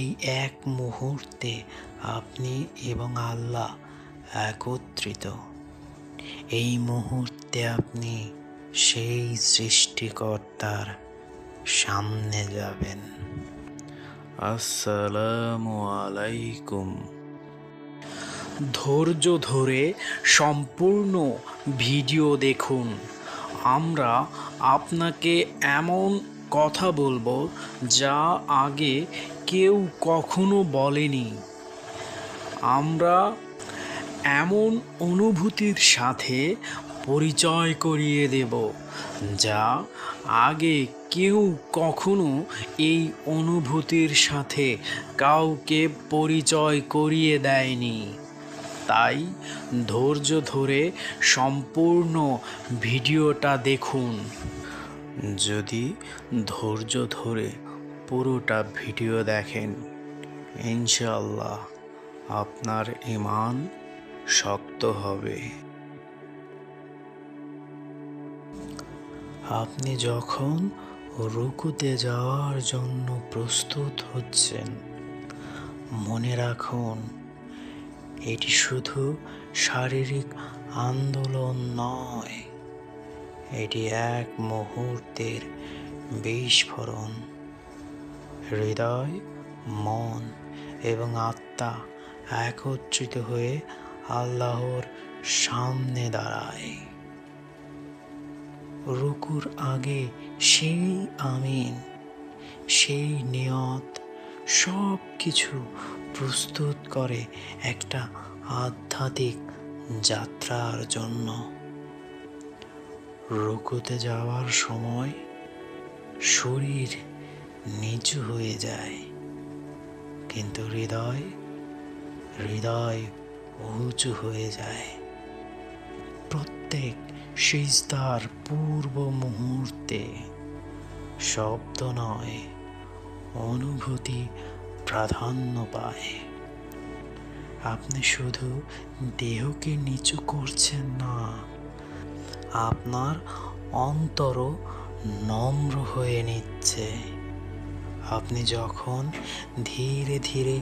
এই এক মুহূর্তে আপনি এবং আল্লাহ একত্রিত। এই মুহূর্তে আপনি সেই সৃষ্টিকর্তার সামনে যাবেন। আসসালামু আলাইকুম। ধৈর্য ধরে সম্পূর্ণ ভিডিও দেখুন। আমরা আপনাকে এমন কথা বলবো যা আগে কেউ কখনো বলেনি। আমরা এমন অনুভূতির সাথে পরিচয় করিয়ে দেব যা আগে কেউ কখনো এই অনুভূতির সাথে কাউকে পরিচয় করিয়ে দেয়নি। তাই ধৈর্য ধরে সম্পূর্ণ ভিডিওটা দেখুন। যদি ধৈর্য ধরে পুরোটা ভিডিও দেখেন, ইনশাআল্লাহ আপনার ঈমান শক্ত হবে। আপনি যখন রুকুতে যাওয়ার জন্য প্রস্তুত হচ্ছেন, মনে রাখুন এটি শুধু শারীরিক আন্দোলন নয়, এটি এক মুহূর্তের বিস্ফোরণ। হৃদয়, মন এবং আত্মা একত্রিত হয়ে আল্লাহর সামনে দাঁড়ায়। রুকুর আগে সেই আমিন, সেই নিয়ত, সব কিছু প্রস্তুত করে একটা আধ্যাত্মিক যাত্রার জন্য। রুকুতে যাওয়ার সময় শরীর নিচু হয়ে যায়, কিন্তু হৃদয় উঁচু হয়ে যায়। প্রত্যেক সিজদার পূর্ব মুহূর্তে শব্দ নয়, অনুভূতি প্রাধান্য পায়। আপনি শুধু দেহকে নিচু করছেন না, আপনার অন্তরও নম্র হয়ে নিচ্ছে। আপনি যখন ধীরে ধীরে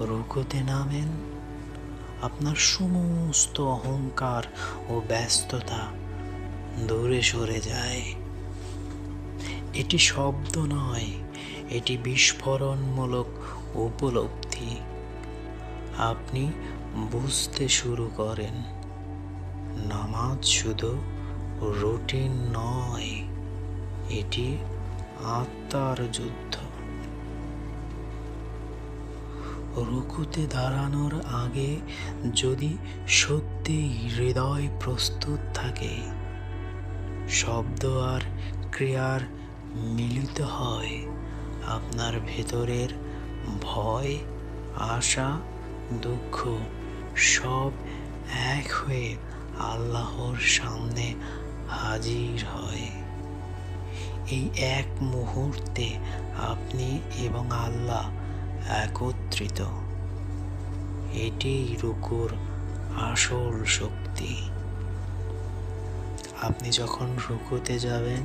রুকুতে নামেন, আপনার সমস্ত অহংকার ও ব্যস্ততা দূরে সরে যায়। এটি শব্দ নয়, এটি বিস্ফোরণমূলক উপলব্ধি। আপনি বুঝতে শুরু করেন, নামাজ শুধু রুটিন নয়, এটি আত্মার যুদ্ধ। রুকুতে দাঁড়ানোর আগে যদি সত্যি হৃদয় প্রস্তুত থাকে, শব্দ আর ক্রিয়ার মিলিত হয়, আপনার ভেতরের ভয়, আশা, দুঃখ সব এক হয়ে আল্লাহর সামনে হাজির হয়। এই এক মুহূর্তে আপনি এবং আল্লাহ একত্রিত। এটিই রুকুর আসল শক্তি। আপনি যখন রুকুতে যাবেন,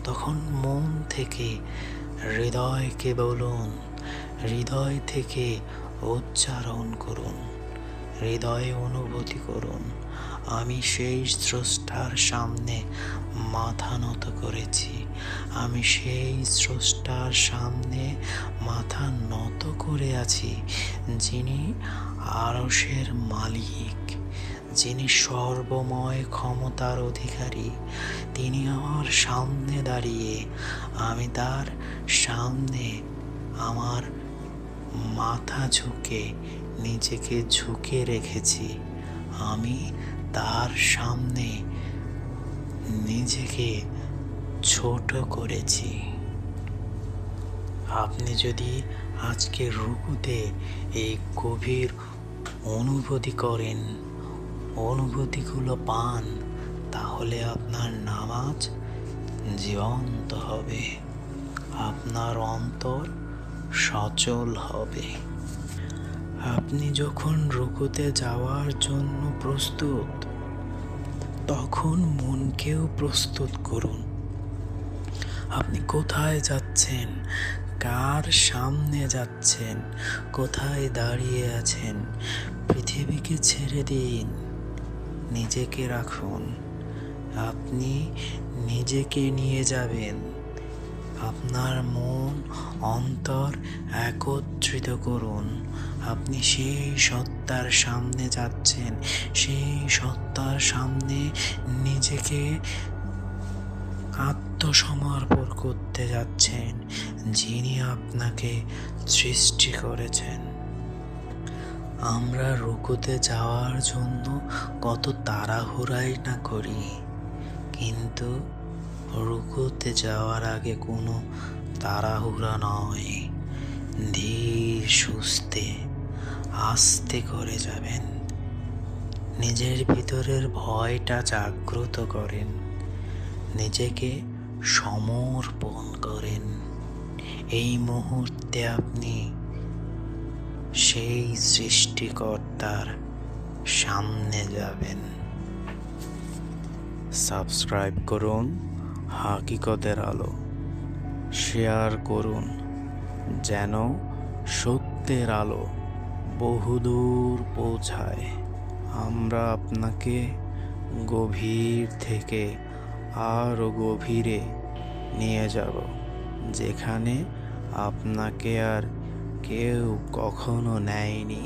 তখন মন থেকে হৃদয়কে বলুন, হৃদয় থেকে উচ্চারণ করুন, হৃদয়ে অনুভূতি করুন, আমি সেই স্রষ্টার সামনে মাথা নত করেছি। আমি সেই স্রষ্টার সামনে মাথা নত করে আছি, যিনি আরশের মালিক, যিনি সর্বময় ক্ষমতার অধিকারী। তিনি আমার সামনে দাঁড়িয়ে, আমি তার সামনে আমার মাথা ঝুঁকে নিজেকে ঝুঁকে রেখেছি। আমি তার সামনে নিজেকে ছোট করেছি। আপনি যদি আজকে রুকুতে এই গভীর অনুভূতি করেন, অনুভূতিগুলো পান, তাহলে আপনার নামাজ জীবন্ত হবে, আপনার অন্তর সচল হবে। আপনি যখন রুকুতে যাওয়ার জন্য প্রস্তুত, তখন মনকেও প্রস্তুত করুন। আপনি কোথায় যাচ্ছেন, কার সামনে যাচ্ছেন? কোথায় দাঁড়িয়ে আছেন? পৃথিবীকে ছেড়ে দিন, নিজেকে রাখুন। আপনি নিজেকে নিয়ে যাবেন। আপনার মন অন্তর একত্রিত করুন। আপনি সেই সত্তার সামনে যাচ্ছেন, সেই সত্তার সামনে নিজেকে আত্মসমর্পণ করতে যাচ্ছেন, যিনি আপনাকে সৃষ্টি করেছেন। আমরা রুকুতে যাওয়ার জন্য কত তাড়াহুড়াই না করি, কিন্তু রুকুতে যাওয়ার আগে কোনো তাড়াহুড়া নয়, ধীর সুস্থে আস্তে করে যাবেন। নিজের ভিতরের ভয়টা জাগ্রত করেন, নিজেকে সমর্পণ করেন। এই মুহূর্তে আপনি সেই সৃষ্টিকর্তার সামনে যাবেন। সাবস্ক্রাইব করুন হাকিকতের আলো, শেয়ার করুন যেন সত্যের আলো বহুদূর পৌঁছায়। আমরা আপনাকে গভীর থেকে আরও গভীরে নিয়ে যাব, যেখানে আপনাকে আর কেউ কখনো নেয়নি।